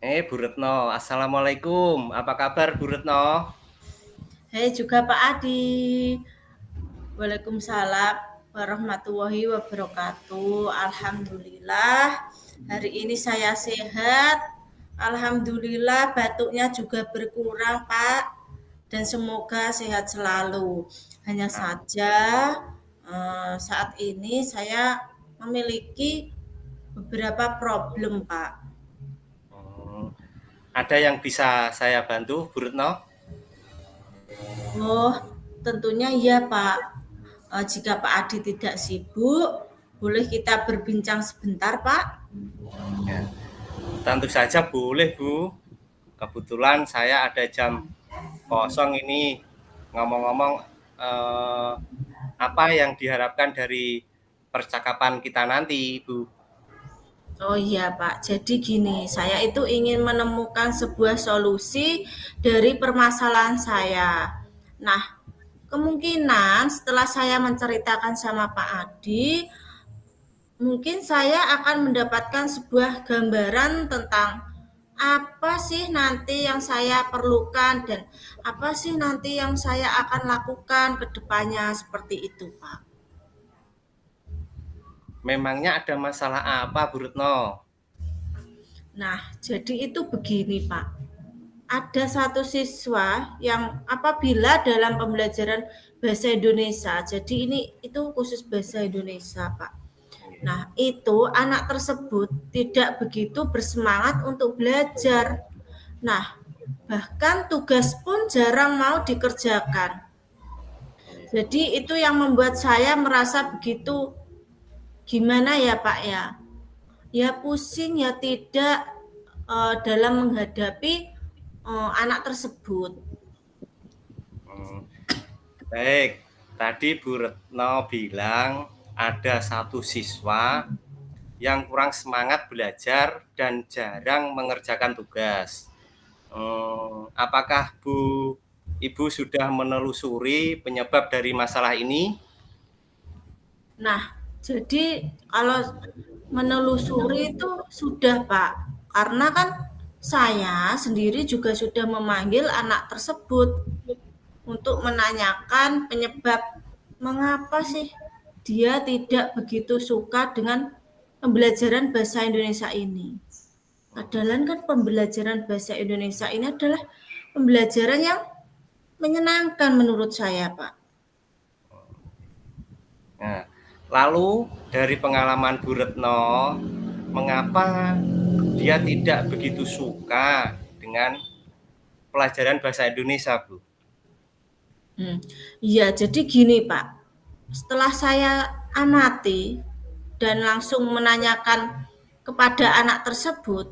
Bu Retno, Assalamualaikum. Apa kabar Bu Retno? Hai juga Pak Adi. Waalaikumsalam warahmatullahi wabarakatuh. Alhamdulillah, hari ini saya sehat. Alhamdulillah, batuknya juga berkurang, Pak. Dan semoga sehat selalu. Hanya saja saat ini saya memiliki beberapa problem, Pak. Hmm, ada yang bisa saya bantu Bu Retno? Oh, tentunya iya, Pak. Jika Pak Adi tidak sibuk, boleh kita berbincang sebentar, Pak? Ya, tentu saja boleh Bu. Kebetulan saya ada jam kosong ini. Ngomong-ngomong, eh, apa yang diharapkan dari percakapan kita nanti Bu? Oh iya, Pak. Jadi gini, saya itu ingin menemukan sebuah solusi dari permasalahan saya. Nah, kemungkinan setelah saya menceritakan sama Pak Adi, mungkin saya akan mendapatkan sebuah gambaran tentang apa sih nanti yang saya perlukan dan apa sih nanti yang saya akan lakukan ke depannya seperti itu, Pak. Memangnya ada masalah apa Bu Retno? Nah, jadi itu begini, Pak. Ada satu siswa yang apabila dalam pembelajaran bahasa Indonesia, jadi ini itu khusus bahasa Indonesia, Pak. Nah, itu anak tersebut tidak begitu bersemangat untuk belajar. Nah, bahkan tugas pun jarang mau dikerjakan. Jadi itu yang membuat saya merasa begitu gimana ya, Pak ya? Ya pusing ya tidak dalam menghadapi anak tersebut. Hmm, baik, tadi Bu Retno bilang ada satu siswa yang kurang semangat belajar dan jarang mengerjakan tugas. Apakah Ibu sudah menelusuri penyebab dari masalah ini? Nah, jadi kalau menelusuri itu sudah, Pak. Karena kan saya sendiri juga sudah memanggil anak tersebut untuk menanyakan penyebab mengapa sih dia tidak begitu suka dengan pembelajaran bahasa Indonesia ini. Padahal kan pembelajaran bahasa Indonesia ini adalah pembelajaran yang menyenangkan menurut saya, Pak. Nah, lalu dari pengalaman Bu Retno, mengapa dia tidak begitu suka dengan pelajaran bahasa Indonesia, Bu? Iya, jadi gini, Pak. Setelah saya amati dan langsung menanyakan kepada anak tersebut,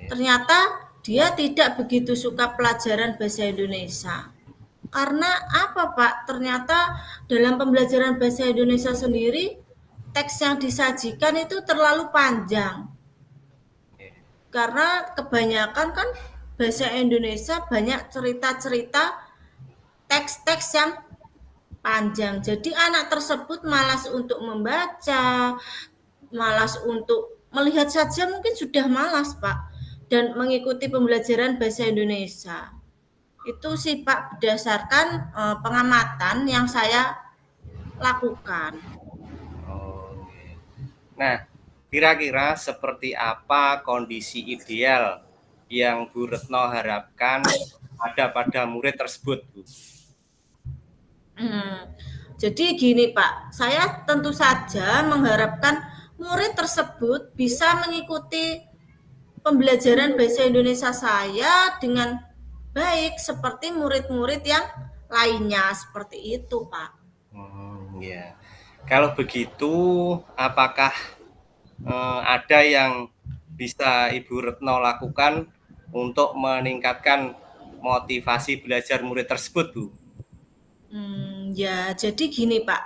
ternyata dia tidak begitu suka pelajaran bahasa Indonesia. Karena apa, Pak? Ternyata dalam pembelajaran bahasa Indonesia sendiri, teks yang disajikan itu terlalu panjang. Karena kebanyakan kan bahasa Indonesia banyak cerita-cerita teks-teks yang panjang. Jadi anak tersebut malas untuk membaca, malas untuk melihat saja mungkin sudah malas, Pak. Dan mengikuti pembelajaran bahasa Indonesia. Itu sih Pak berdasarkan pengamatan yang saya lakukan. Oh, nah, kira-kira seperti apa kondisi ideal yang Bu Retno harapkan ada pada murid tersebut, Bu? Hmm. Jadi gini Pak, saya tentu saja mengharapkan murid tersebut bisa mengikuti pembelajaran bahasa Indonesia saya dengan baik seperti murid-murid yang lainnya seperti itu, Pak. Ya. Kalau begitu, apakah ada yang bisa Ibu Retno lakukan untuk meningkatkan motivasi belajar murid tersebut, Bu? Ya, jadi gini Pak,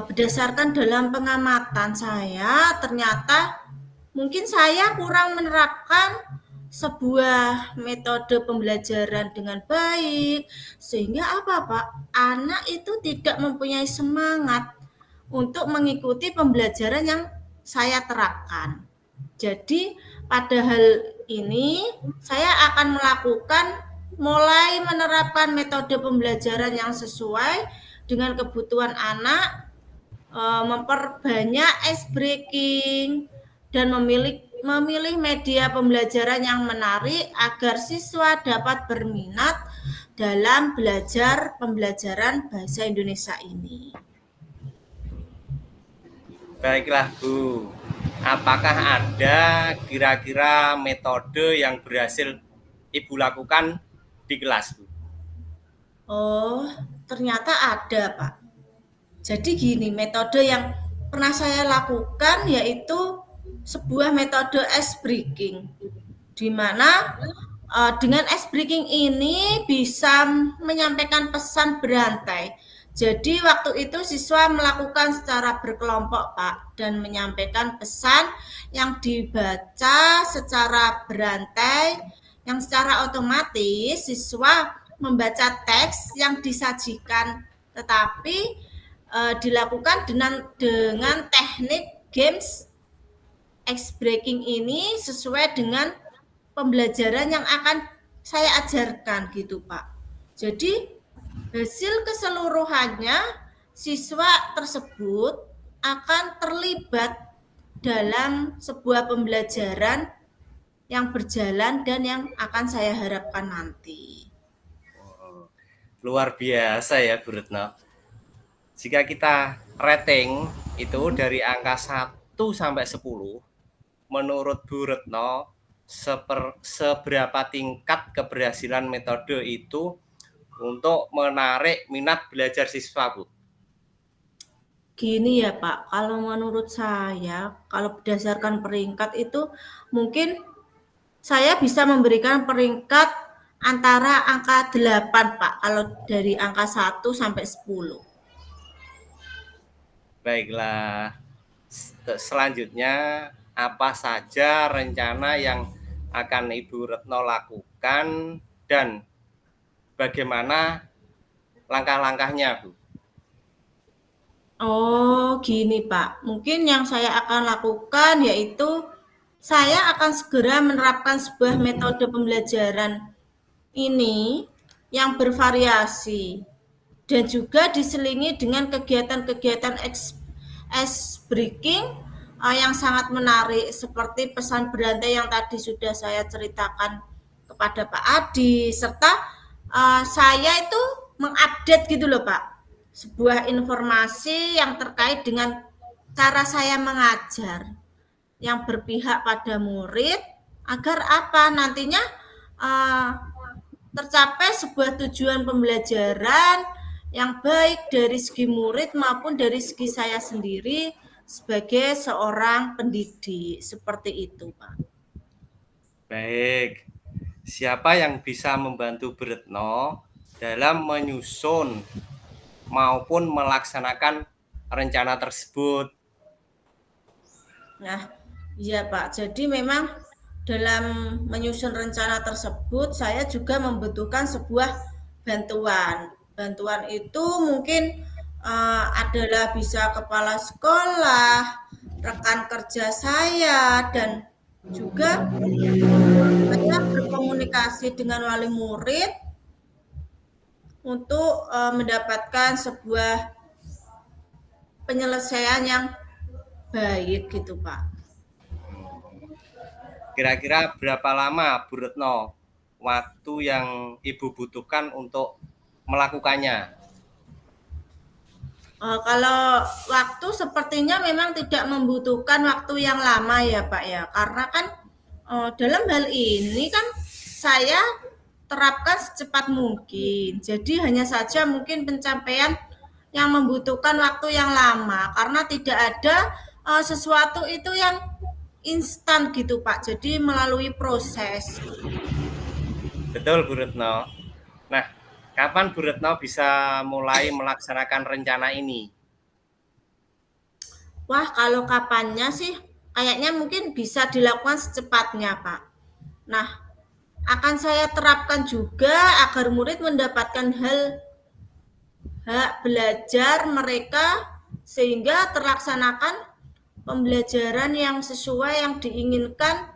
berdasarkan dalam pengamatan saya, ternyata mungkin saya kurang menerapkan sebuah metode pembelajaran dengan baik, sehingga apa Pak? Anak itu tidak mempunyai semangat untuk mengikuti pembelajaran yang saya terapkan. Jadi pada hal ini saya akan mulai menerapkan metode pembelajaran yang sesuai dengan kebutuhan anak, memperbanyak ice breaking, dan memilih media pembelajaran yang menarik agar siswa dapat berminat dalam belajar pembelajaran bahasa Indonesia ini. Baiklah Bu, apakah ada kira-kira metode yang berhasil Ibu lakukan di kelas Bu? Oh, ternyata ada Pak. Jadi gini, metode yang pernah saya lakukan yaitu sebuah metode ice breaking, di mana dengan ice breaking ini bisa menyampaikan pesan berantai. Jadi waktu itu siswa melakukan secara berkelompok Pak, dan menyampaikan pesan yang dibaca secara berantai, yang secara otomatis siswa membaca teks yang disajikan, tetapi dilakukan dengan teknik games ice breaking ini sesuai dengan pembelajaran yang akan saya ajarkan gitu Pak. Jadi hasil keseluruhannya siswa tersebut akan terlibat dalam sebuah pembelajaran yang berjalan dan yang akan saya harapkan nanti. Luar biasa ya Bu Retno. Jika kita rating itu dari angka 1 sampai 10, menurut Bu Retno seberapa tingkat keberhasilan metode itu untuk menarik minat belajar siswa Bu? Gini ya Pak, kalau menurut saya, kalau berdasarkan peringkat itu mungkin saya bisa memberikan peringkat antara angka 8 Pak, kalau dari angka 1 sampai 10. Baiklah, selanjutnya apa saja rencana yang akan Ibu Retno lakukan dan bagaimana langkah-langkahnya Bu? Oh, gini Pak. Mungkin yang saya akan lakukan yaitu saya akan segera menerapkan sebuah metode pembelajaran ini yang bervariasi dan juga diselingi dengan kegiatan-kegiatan ice breaking yang sangat menarik seperti pesan berantai yang tadi sudah saya ceritakan kepada Pak Adi, serta saya itu mengupdate gitu loh Pak, sebuah informasi yang terkait dengan cara saya mengajar yang berpihak pada murid agar apa nantinya tercapai sebuah tujuan pembelajaran yang baik dari segi murid maupun dari segi saya sendiri sebagai seorang pendidik. Seperti itu, Pak. Baik, siapa yang bisa membantu Bu Retno dalam menyusun maupun melaksanakan rencana tersebut? Nah, iya Pak. Jadi memang dalam menyusun rencana tersebut saya juga membutuhkan sebuah bantuan. Bantuan itu mungkin adalah bisa kepala sekolah, rekan kerja saya, dan juga saya berkomunikasi dengan wali murid untuk mendapatkan sebuah penyelesaian yang baik gitu Pak. Kira-kira berapa lama Bu Retno waktu yang Ibu butuhkan untuk melakukannya? Kalau waktu sepertinya memang tidak membutuhkan waktu yang lama ya Pak ya, karena kan dalam hal ini kan saya terapkan secepat mungkin. Jadi hanya saja mungkin pencapaian yang membutuhkan waktu yang lama, karena tidak ada sesuatu itu yang instan gitu Pak. Jadi melalui proses. Betul Bu Retno. Nah, kapan Bu Retno bisa mulai melaksanakan rencana ini? Wah, kalau kapannya sih kayaknya mungkin bisa dilakukan secepatnya Pak. Nah, akan saya terapkan juga agar murid mendapatkan hak belajar mereka sehingga terlaksanakan pembelajaran yang sesuai yang diinginkan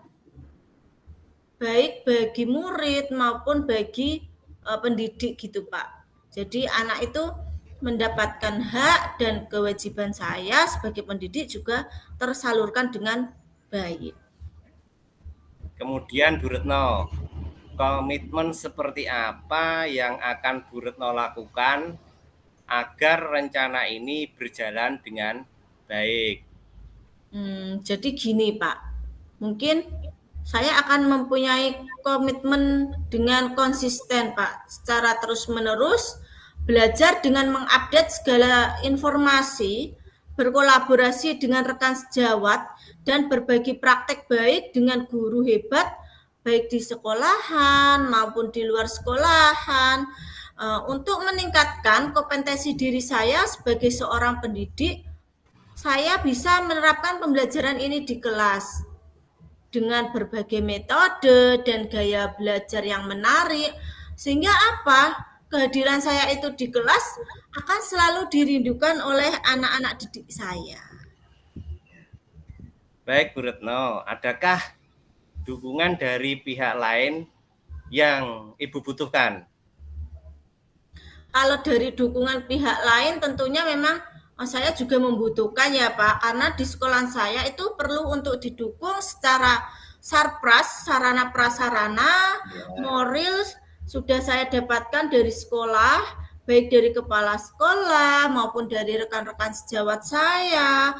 baik bagi murid maupun bagi pendidik gitu Pak. Jadi anak itu mendapatkan hak dan kewajiban saya sebagai pendidik juga tersalurkan dengan baik. Kemudian Bu Retno, komitmen seperti apa yang akan Bu Retno lakukan agar rencana ini berjalan dengan baik? Jadi gini Pak, mungkin saya akan mempunyai komitmen dengan konsisten Pak, secara terus-menerus belajar dengan mengupdate segala informasi, berkolaborasi dengan rekan sejawat, dan berbagi praktek baik dengan guru hebat, baik di sekolahan maupun di luar sekolahan, untuk meningkatkan kompetensi diri saya sebagai seorang pendidik. Saya bisa menerapkan pembelajaran ini di kelas dengan berbagai metode dan gaya belajar yang menarik, sehingga apa? Kehadiran saya itu di kelas akan selalu dirindukan oleh anak-anak didik saya. Baik Bu Retno, adakah dukungan dari pihak lain yang Ibu butuhkan? Kalau dari dukungan pihak lain tentunya memang saya juga membutuhkan ya Pak, karena di sekolah saya itu perlu untuk didukung secara sarpras, sarana prasarana, moral sudah saya dapatkan dari sekolah, baik dari kepala sekolah maupun dari rekan-rekan sejawat saya.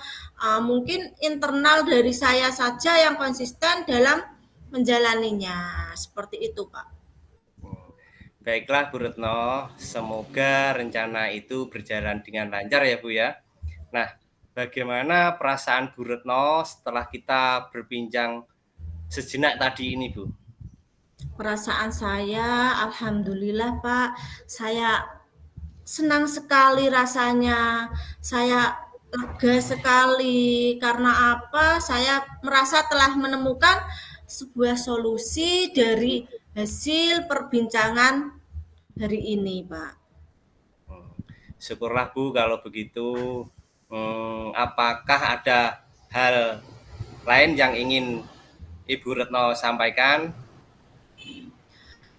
Mungkin internal dari saya saja yang konsisten dalam menjalaninya. Seperti itu Pak. Baiklah Bu Retno, semoga rencana itu berjalan dengan lancar ya Bu ya. Nah, bagaimana perasaan Bu Retno setelah kita berbincang sejenak tadi ini Bu? Perasaan saya, alhamdulillah Pak, saya senang sekali rasanya. Saya lega sekali karena apa? Saya merasa telah menemukan sebuah solusi dari hasil perbincangan hari ini, Pak. Syukurlah Bu kalau begitu. Apakah ada hal lain yang ingin Ibu Retno sampaikan?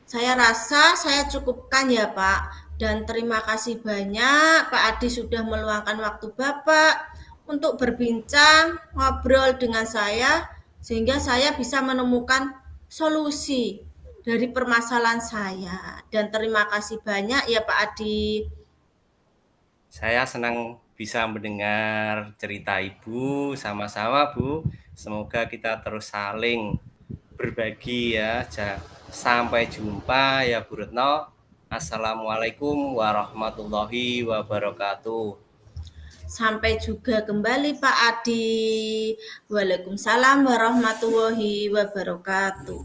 Saya rasa saya cukupkan ya Pak. Dan terima kasih banyak Pak Adi sudah meluangkan waktu Bapak untuk berbincang, ngobrol dengan saya, sehingga saya bisa menemukan solusi dari permasalahan saya. Dan terima kasih banyak ya Pak Adi. Saya senang bisa mendengar cerita Ibu, sama-sama Bu. Semoga kita terus saling berbagi ya. Sampai jumpa ya Bu Retno. Assalamualaikum warahmatullahi wabarakatuh. Sampai juga kembali Pak Adi. Waalaikumsalam warahmatullahi wabarakatuh.